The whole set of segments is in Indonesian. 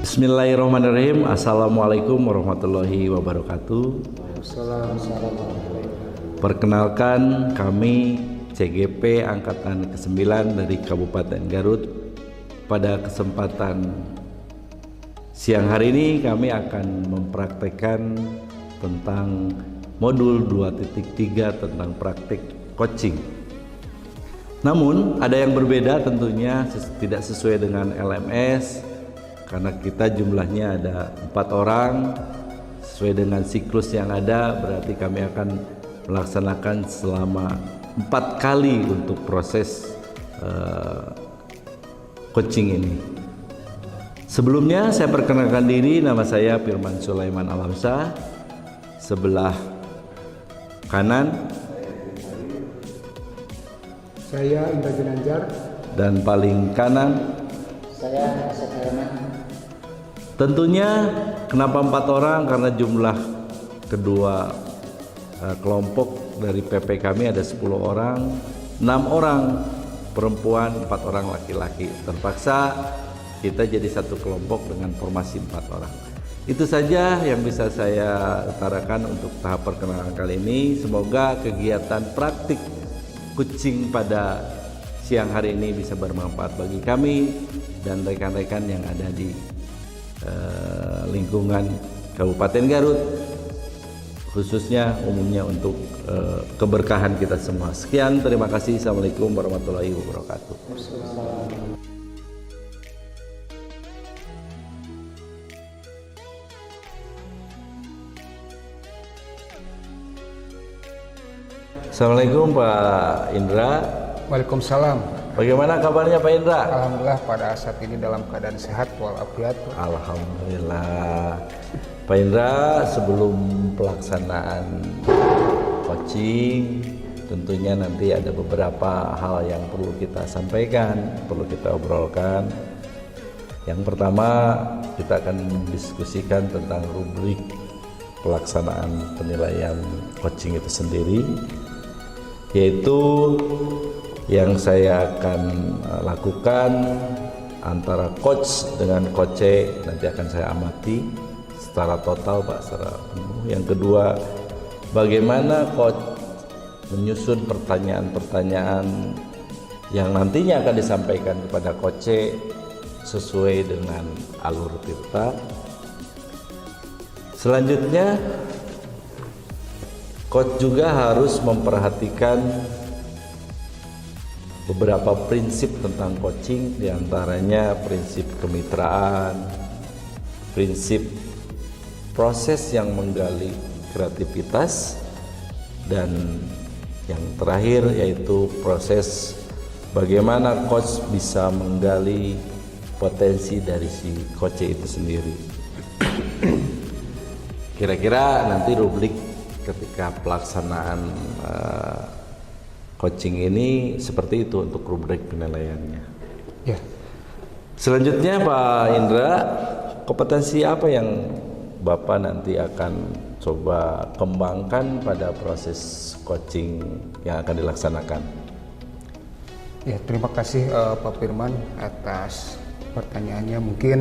Bismillahirrahmanirrahim. Assalamualaikum warahmatullahi wabarakatuh. Perkenalkan, kami CGP Angkatan ke-9 dari Kabupaten Garut. Pada kesempatan siang hari ini kami akan mempraktekkan tentang modul 2.3 tentang praktik coaching. Namun ada yang berbeda tentunya, tidak sesuai dengan LMS. Karena kita jumlahnya ada 4 orang, sesuai dengan siklus yang ada, berarti kami akan melaksanakan selama 4 kali untuk proses coaching ini. Sebelumnya saya perkenalkan diri, nama saya Firman Sulaiman Alamsyah. Sebelah kanan saya Indra Ginanjar, dan paling kanan saya Asep Herman. Tentunya kenapa 4 orang? Karena jumlah kedua kelompok dari PP kami ada 10 orang, 6 orang perempuan, 4 orang laki-laki. Terpaksa kita jadi satu kelompok dengan formasi 4 orang. Itu saja yang bisa saya utarakan untuk tahap perkenalan kali ini. Semoga kegiatan praktik coaching pada siang hari ini bisa bermanfaat bagi kami dan rekan-rekan yang ada di lingkungan Kabupaten Garut, khususnya umumnya untuk keberkahan kita semua. Sekian, terima kasih. Assalamualaikum warahmatullahi wabarakatuh. Assalamualaikum Pak Indra. Waalaikumsalam. Bagaimana kabarnya Pak Indra? Alhamdulillah pada saat ini dalam keadaan sehat walafiat. Alhamdulillah. Pak Indra, sebelum pelaksanaan coaching, tentunya nanti ada beberapa hal yang perlu kita sampaikan, perlu kita obrolkan. Yang pertama, kita akan mendiskusikan tentang rubrik pelaksanaan penilaian coaching itu sendiri, yaitu yang saya akan lakukan antara coach dengan coach, nanti akan saya amati secara total Pak, secara penuh. Yang kedua, bagaimana coach menyusun pertanyaan-pertanyaan yang nantinya akan disampaikan kepada coach sesuai dengan alur tirta. Selanjutnya, coach juga harus memperhatikan beberapa prinsip tentang coaching, diantaranya prinsip kemitraan, prinsip proses yang menggali kreativitas, dan yang terakhir yaitu proses bagaimana coach bisa menggali potensi dari si coach itu sendiri. Kira-kira nanti rubrik ketika pelaksanaan coaching ini seperti itu untuk rubrik penilaiannya. Ya. Selanjutnya Pak Indra, kompetensi apa yang Bapak nanti akan coba kembangkan pada proses coaching yang akan dilaksanakan? Ya, terima kasih Pak Firman atas pertanyaannya. Mungkin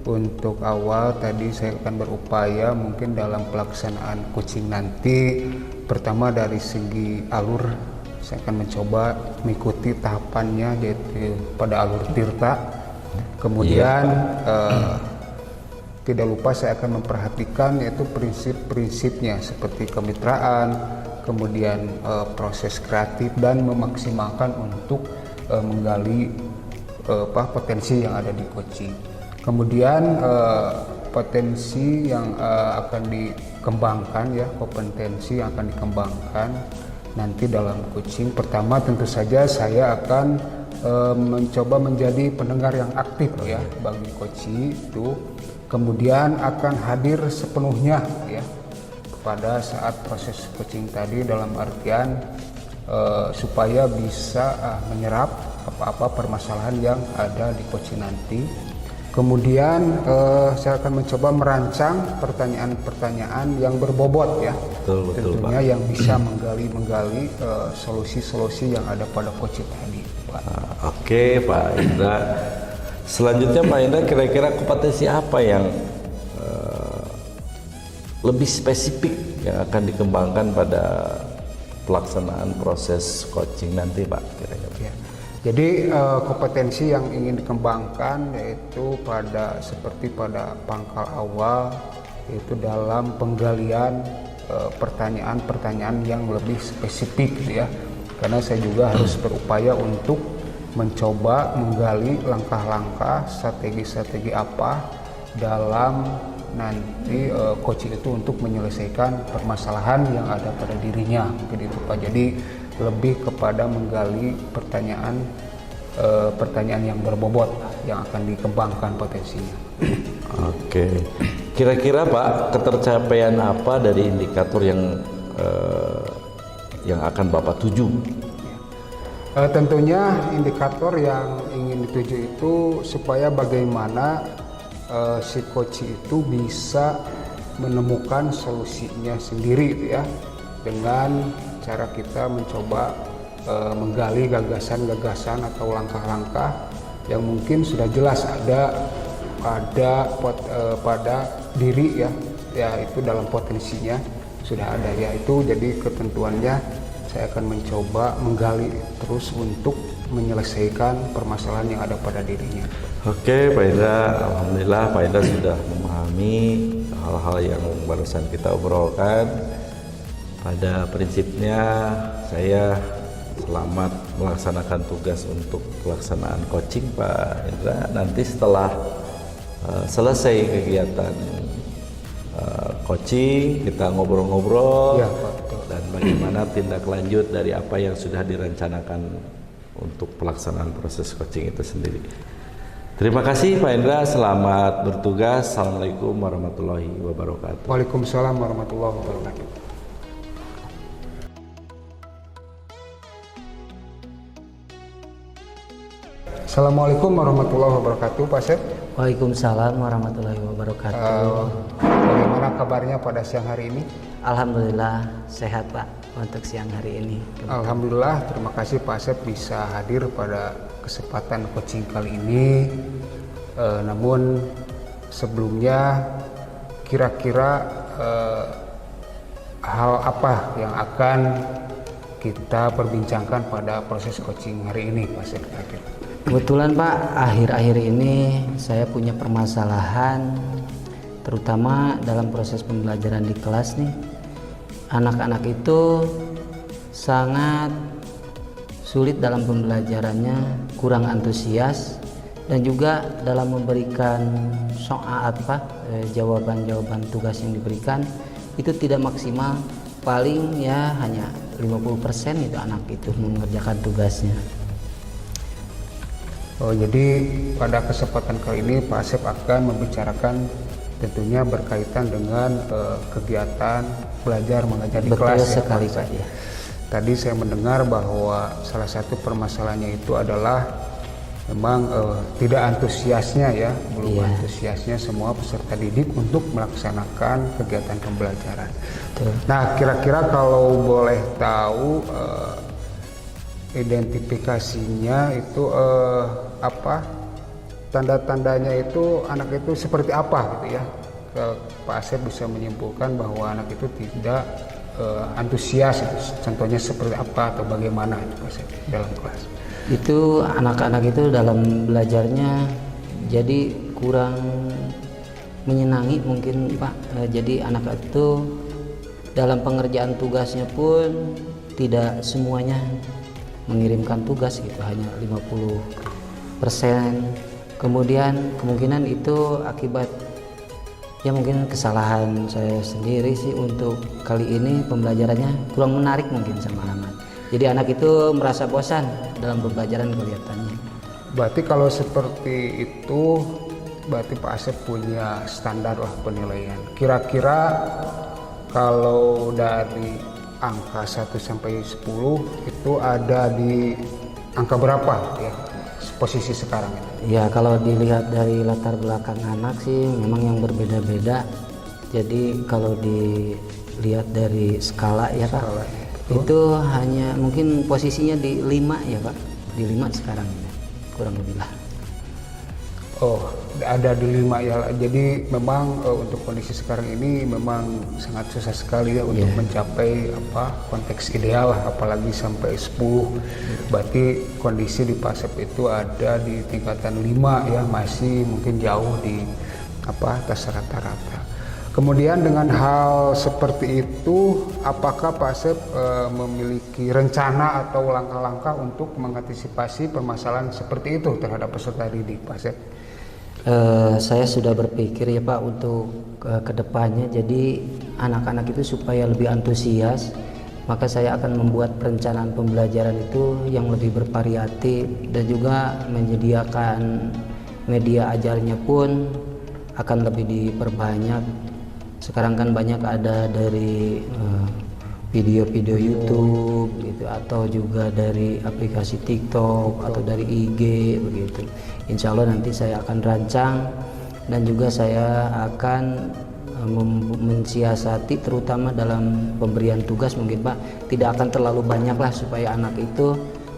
untuk awal tadi saya akan berupaya mungkin dalam pelaksanaan coaching nanti, pertama dari segi alur saya akan mencoba mengikuti tahapannya, yaitu pada alur tirta. Kemudian tidak lupa saya akan memperhatikan yaitu prinsip-prinsipnya seperti kemitraan, kemudian proses kreatif, dan memaksimalkan untuk menggali potensi yang ada di coaching. Kemudian potensi yang akan dikembangkan, ya, kompetensi yang akan dikembangkan nanti dalam coaching. Pertama tentu saja saya akan mencoba menjadi pendengar yang aktif, ya, bagi coaching itu. Kemudian akan hadir sepenuhnya, ya, pada saat proses coaching tadi, dalam artian supaya bisa menyerap apa-apa permasalahan yang ada di coaching nanti. Kemudian saya akan mencoba merancang pertanyaan-pertanyaan yang berbobot ya. Betul, Tentunya Pak. yang bisa menggali solusi-solusi yang ada pada coaching tadi, Pak. Oke, Pak Indra. Selanjutnya Pak Indra, kira-kira kompetensi apa yang lebih spesifik yang akan dikembangkan pada pelaksanaan proses coaching nanti, Pak, kira-kira? Ya. Jadi kompetensi yang ingin dikembangkan yaitu seperti pada pangkal awal, yaitu dalam penggalian pertanyaan-pertanyaan yang lebih spesifik gitu ya. Karena saya juga harus berupaya untuk mencoba menggali langkah-langkah strategi-strategi apa dalam nanti coaching itu untuk menyelesaikan permasalahan yang ada pada dirinya, mungkin itu Pak. Jadi lebih kepada menggali pertanyaan yang berbobot yang akan dikembangkan potensinya. Oke, kira-kira Pak, ketercapaian apa dari indikator yang akan Bapak tuju? Tentunya indikator yang ingin dituju itu supaya bagaimana si coach itu bisa menemukan solusinya sendiri gitu ya, dengan cara kita mencoba menggali gagasan-gagasan atau langkah-langkah yang mungkin sudah jelas ada pada diri ya itu dalam potensinya sudah ada ya, itu jadi ketentuannya saya akan mencoba menggali terus untuk menyelesaikan permasalahan yang ada pada dirinya. Oke, Pak Indra, alhamdulillah Pak Indra sudah memahami hal-hal yang barusan kita obrolkan. Pada prinsipnya saya selamat melaksanakan tugas untuk pelaksanaan coaching Pak Indra. Nanti setelah selesai kegiatan coaching, kita ngobrol-ngobrol Ya, Pak, betul. dan bagaimana tindak lanjut dari apa yang sudah direncanakan untuk pelaksanaan proses coaching itu sendiri. Terima kasih Pak Indra, selamat bertugas. Assalamualaikum warahmatullahi wabarakatuh. Waalaikumsalam warahmatullahi wabarakatuh. Assalamualaikum warahmatullahi wabarakatuh, Pak Sep. Waalaikumsalam warahmatullahi wabarakatuh. Bagaimana kabarnya pada siang hari ini? Alhamdulillah sehat Pak untuk siang hari ini. Alhamdulillah, terima kasih Pak Sep bisa hadir pada kesempatan coaching kali ini. Namun sebelumnya kira-kira hal apa yang akan kita perbincangkan pada proses coaching hari ini, Pak Sep? Kebetulan Pak, akhir-akhir ini saya punya permasalahan terutama dalam proses pembelajaran di kelas nih. Anak-anak itu sangat sulit dalam pembelajarannya, kurang antusias, dan juga dalam memberikan soal jawaban-jawaban tugas yang diberikan itu tidak maksimal, paling ya hanya 50% itu anak itu mengerjakan tugasnya. Jadi pada kesempatan kali ini Pak Asep akan membicarakan tentunya berkaitan dengan kegiatan belajar mengajar di kelas. Betul sekali Pak ya. Tadi saya mendengar bahwa salah satu permasalahannya itu adalah memang tidak antusiasnya ya, belum antusiasnya semua peserta didik untuk melaksanakan kegiatan pembelajaran. Betul. Nah, kira-kira kalau boleh tahu identifikasinya itu apa, tanda-tandanya itu anak itu seperti apa gitu ya, Pak Asep bisa menyimpulkan bahwa anak itu tidak antusias itu, contohnya seperti apa atau bagaimana itu Pak Asep dalam kelas? Itu anak-anak itu dalam belajarnya jadi kurang menyenangi mungkin Pak. Jadi anak itu dalam pengerjaan tugasnya pun tidak semuanya mengirimkan tugas gitu, hanya 50%. Kemudian kemungkinan itu akibat ya mungkin kesalahan saya sendiri sih, untuk kali ini pembelajarannya kurang menarik mungkin sama anak. Jadi anak itu merasa bosan dalam pembelajaran kelihatannya. Berarti kalau seperti itu berarti Pak Asep punya standar lah penilaian. Kira-kira kalau dari angka 1 sampai 10 itu ada di angka berapa ya? posisi sekarang ini? Ya, kalau dilihat dari latar belakang anak sih memang yang berbeda-beda. Jadi kalau dilihat dari skala ya Pak, Skala, itu hanya mungkin posisinya di 5 ya Pak, di 5 sekarang ini, kurang lebih lah. Oh, ada di 5 ya. Jadi memang untuk kondisi sekarang ini memang sangat susah sekali ya untuk mencapai konteks ideal lah, apalagi sampai 10. Berarti kondisi di PASEP itu ada di tingkatan 5 ya, masih mungkin jauh di atas rata-rata. Kemudian dengan hal seperti itu, apakah PASEP memiliki rencana atau langkah-langkah untuk mengantisipasi permasalahan seperti itu terhadap peserta didik PASEP? Saya sudah berpikir ya Pak untuk kedepannya, jadi anak-anak itu supaya lebih antusias, maka saya akan membuat perencanaan pembelajaran itu yang lebih bervariatif dan juga menyediakan media ajarnya pun akan lebih diperbanyak. Sekarang kan banyak ada dari video-video YouTube gitu, atau juga dari aplikasi TikTok atau dari IG begitu. Insya Allah nanti saya akan rancang dan juga saya akan mensiasati terutama dalam pemberian tugas, mungkin Pak tidak akan terlalu banyak lah supaya anak itu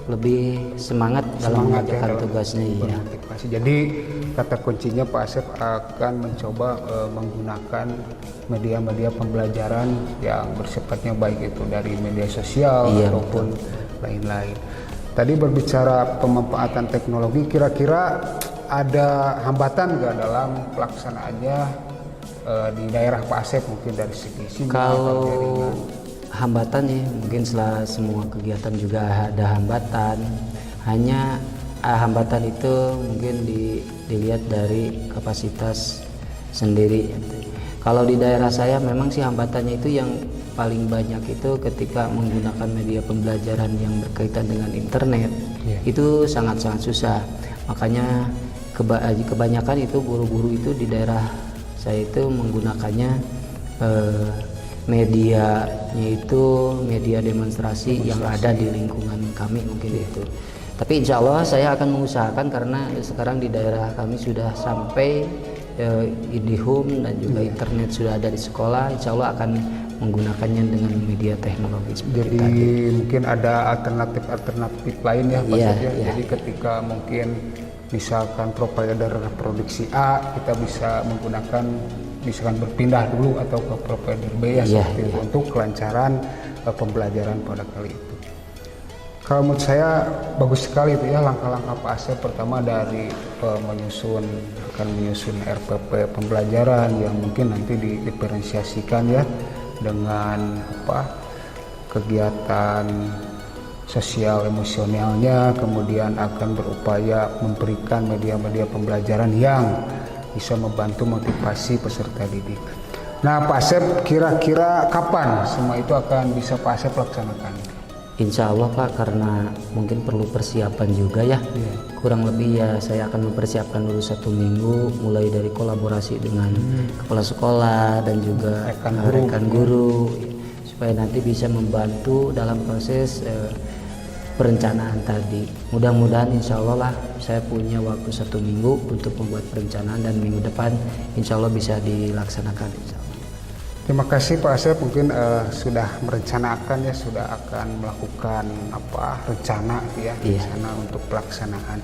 lebih semangat dalam mengerjakan tugasnya ya. Jadi kata kuncinya Pak Asep akan mencoba menggunakan media-media pembelajaran yang bersifatnya baik itu dari media sosial ataupun lain-lain. Tadi berbicara pemanfaatan teknologi, kira-kira ada hambatan nggak dalam pelaksanaannya di daerah Pak Asep, mungkin dari segi sinyal? Kalau hambatan ya mungkin setelah semua kegiatan juga ada hambatan, hanya hambatan itu mungkin dilihat dari kapasitas sendiri. Kalau di daerah saya memang sih hambatannya itu yang paling banyak itu ketika menggunakan media pembelajaran yang berkaitan dengan internet, itu sangat-sangat susah. Makanya kebanyakan itu guru-guru itu di daerah saya itu menggunakannya medianya itu media demonstrasi yang ada di lingkungan kami mungkin itu. Tapi insya Allah saya akan mengusahakan, karena sekarang di daerah kami sudah sampai IndiHome dan juga internet sudah ada di sekolah. Insya Allah akan menggunakannya dengan media teknologi seperti jadi tadi. Mungkin ada alternatif lain ya Pak Asep ya. Jadi ketika mungkin misalkan provider produksi A, kita bisa menggunakan, misalkan berpindah dulu atau ke provider B ya, seperti itu, untuk kelancaran pembelajaran pada kali itu. Kalau menurut saya bagus sekali itu ya langkah-langkah Pak Asep. Pertama dari akan menyusun RPP pembelajaran yang mungkin nanti diferensiasikan ya dengan kegiatan sosial emosionalnya, kemudian akan berupaya memberikan media-media pembelajaran yang bisa membantu motivasi peserta didik. Nah Pak Asep, kira-kira kapan semua itu akan bisa Pak Asep laksanakan? Insya Allah Pak, karena mungkin perlu persiapan juga ya. Kurang lebih ya saya akan mempersiapkan dulu 1 minggu, mulai dari kolaborasi dengan kepala sekolah dan juga rekan guru, supaya nanti bisa membantu dalam proses perencanaan tadi. Mudah-mudahan insya Allah lah saya punya waktu 1 minggu untuk membuat perencanaan, dan minggu depan insya Allah bisa dilaksanakan insya Allah. Terima kasih Pak Asep, mungkin sudah merencanakan ya, sudah akan melakukan rencana ya, rencana untuk pelaksanaan.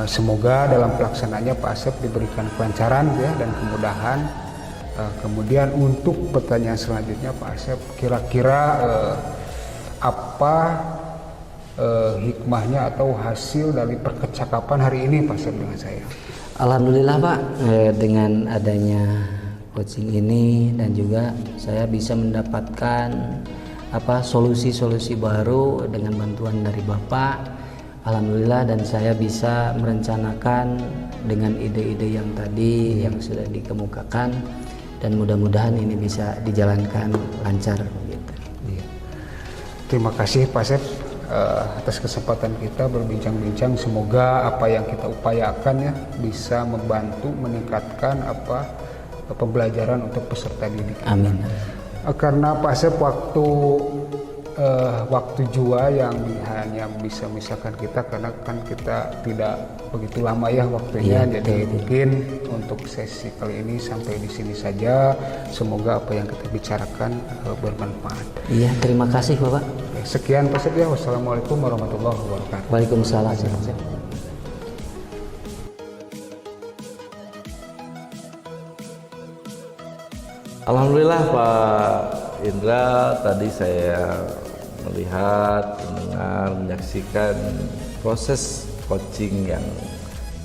Semoga dalam pelaksanaannya Pak Asep diberikan kelancaran ya dan kemudahan. Kemudian untuk pertanyaan selanjutnya Pak Asep, kira-kira apa hikmahnya atau hasil dari percakapan hari ini Pak Asep dengan saya? Alhamdulillah Pak, dengan adanya coaching ini dan juga saya bisa mendapatkan solusi-solusi baru dengan bantuan dari Bapak. Alhamdulillah, dan saya bisa merencanakan dengan ide-ide yang tadi yang sudah dikemukakan, dan mudah-mudahan ini bisa dijalankan lancar gitu. Terima kasih Pak Asep atas kesempatan kita berbincang-bincang. Semoga apa yang kita upayakan ya bisa membantu meningkatkan pembelajaran untuk peserta didik. Amin. Karena Pak Asep waktu waktu jua yang hanya bisa misalkan kita, karena kan kita tidak begitu lama ya waktunya. Iya, Jadi betul. mungkin untuk sesi kali ini sampai di sini saja. Semoga apa yang kita bicarakan bermanfaat. Iya, terima kasih Bapak. Sekian Pak Setia. Wassalamualaikum warahmatullahi wabarakatuh. Waalaikumsalam. Alhamdulillah Pak Indra, tadi saya melihat, mendengar, menyaksikan proses coaching yang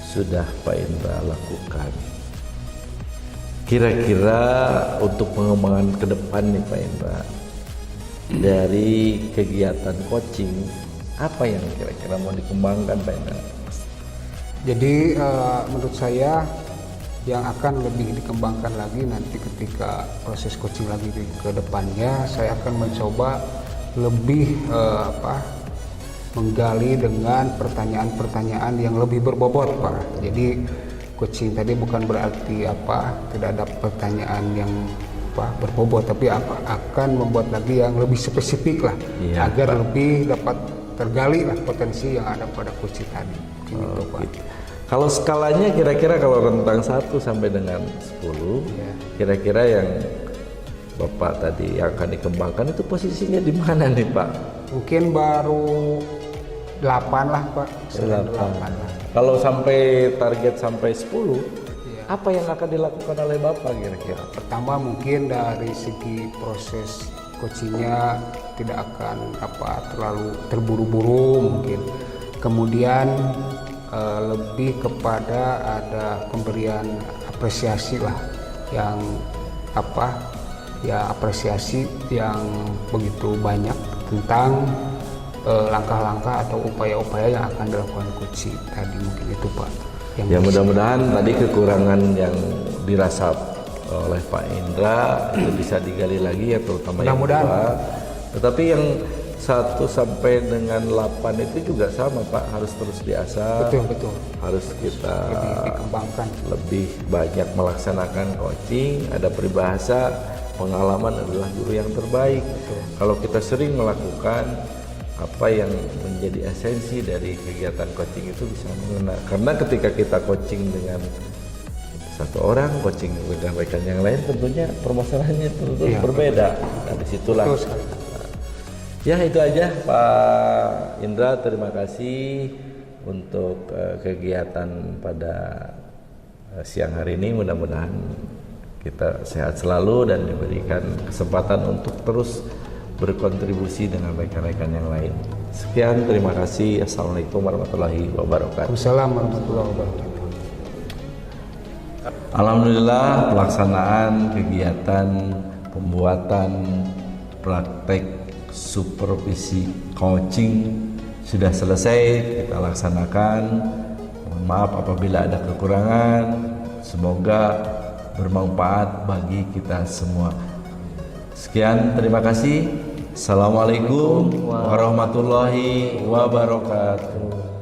sudah Pak Indra lakukan. Kira-kira untuk pengembangan ke depan nih Pak Indra, dari kegiatan coaching, apa yang kira-kira mau dikembangkan Pak Indra? Jadi menurut saya yang akan lebih dikembangkan lagi nanti ketika proses coaching lagi ke depannya, saya akan mencoba lebih menggali dengan pertanyaan-pertanyaan yang lebih berbobot Pak. Jadi coaching tadi bukan berarti tidak ada pertanyaan yang berbobot, tapi akan membuat lagi yang lebih spesifik lah, Iya, agar lebih dapat tergali lah potensi yang ada pada coaching tadi. Gitu, Pak. Gitu. Kalau skalanya kira-kira kalau rentang 1 sampai dengan 10, Iya. kira-kira yang Bapak tadi yang akan dikembangkan itu posisinya di mana nih Pak? Mungkin baru 8 lah Pak. 8 lah. Kalau sampai target sampai 10, Iya. apa yang akan dilakukan oleh Bapak kira-kira? Pertama mungkin dari segi proses coachingnya tidak akan terlalu terburu-buru mungkin. Kemudian lebih kepada ada pemberian apresiasi lah, yang apresiasi yang begitu banyak tentang langkah-langkah atau upaya-upaya yang akan dilakukan coaching tadi, mungkin itu Pak. Ya mudah-mudahan tadi kekurangan yang dirasa oleh Pak Indra itu bisa digali lagi ya, terutama yang Mudah-mudahan. dua. Tetapi yang 1 sampai dengan 8 itu juga sama Pak, harus terus diasah. Betul. Harus kita Lebih dikembangkan. lebih banyak melaksanakan coaching. Ada peribahasa pengalaman adalah guru yang terbaik. Kalau kita sering melakukan apa yang menjadi esensi dari kegiatan coaching itu bisa mengena. Karena ketika kita coaching dengan satu orang, coaching dengan rekan yang lain, tentunya permasalahannya tentu Iya, berbeda. Nah, disitulah. Betul sekali. Ya itu aja Pak Indra, terima kasih untuk kegiatan pada siang hari ini. Mudah-mudahan kita sehat selalu dan diberikan kesempatan untuk terus berkontribusi dengan rekan-rekan yang lain. Sekian, terima kasih. Assalamualaikum warahmatullahi wabarakatuh. Waalaikumsalam warahmatullahi wabarakatuh. Alhamdulillah, pelaksanaan kegiatan pembuatan praktek supervisi coaching sudah selesai kita laksanakan. Mohon maaf apabila ada kekurangan. Semoga bermanfaat bagi kita semua. Sekian, terima kasih. Assalamualaikum warahmatullahi wabarakatuh.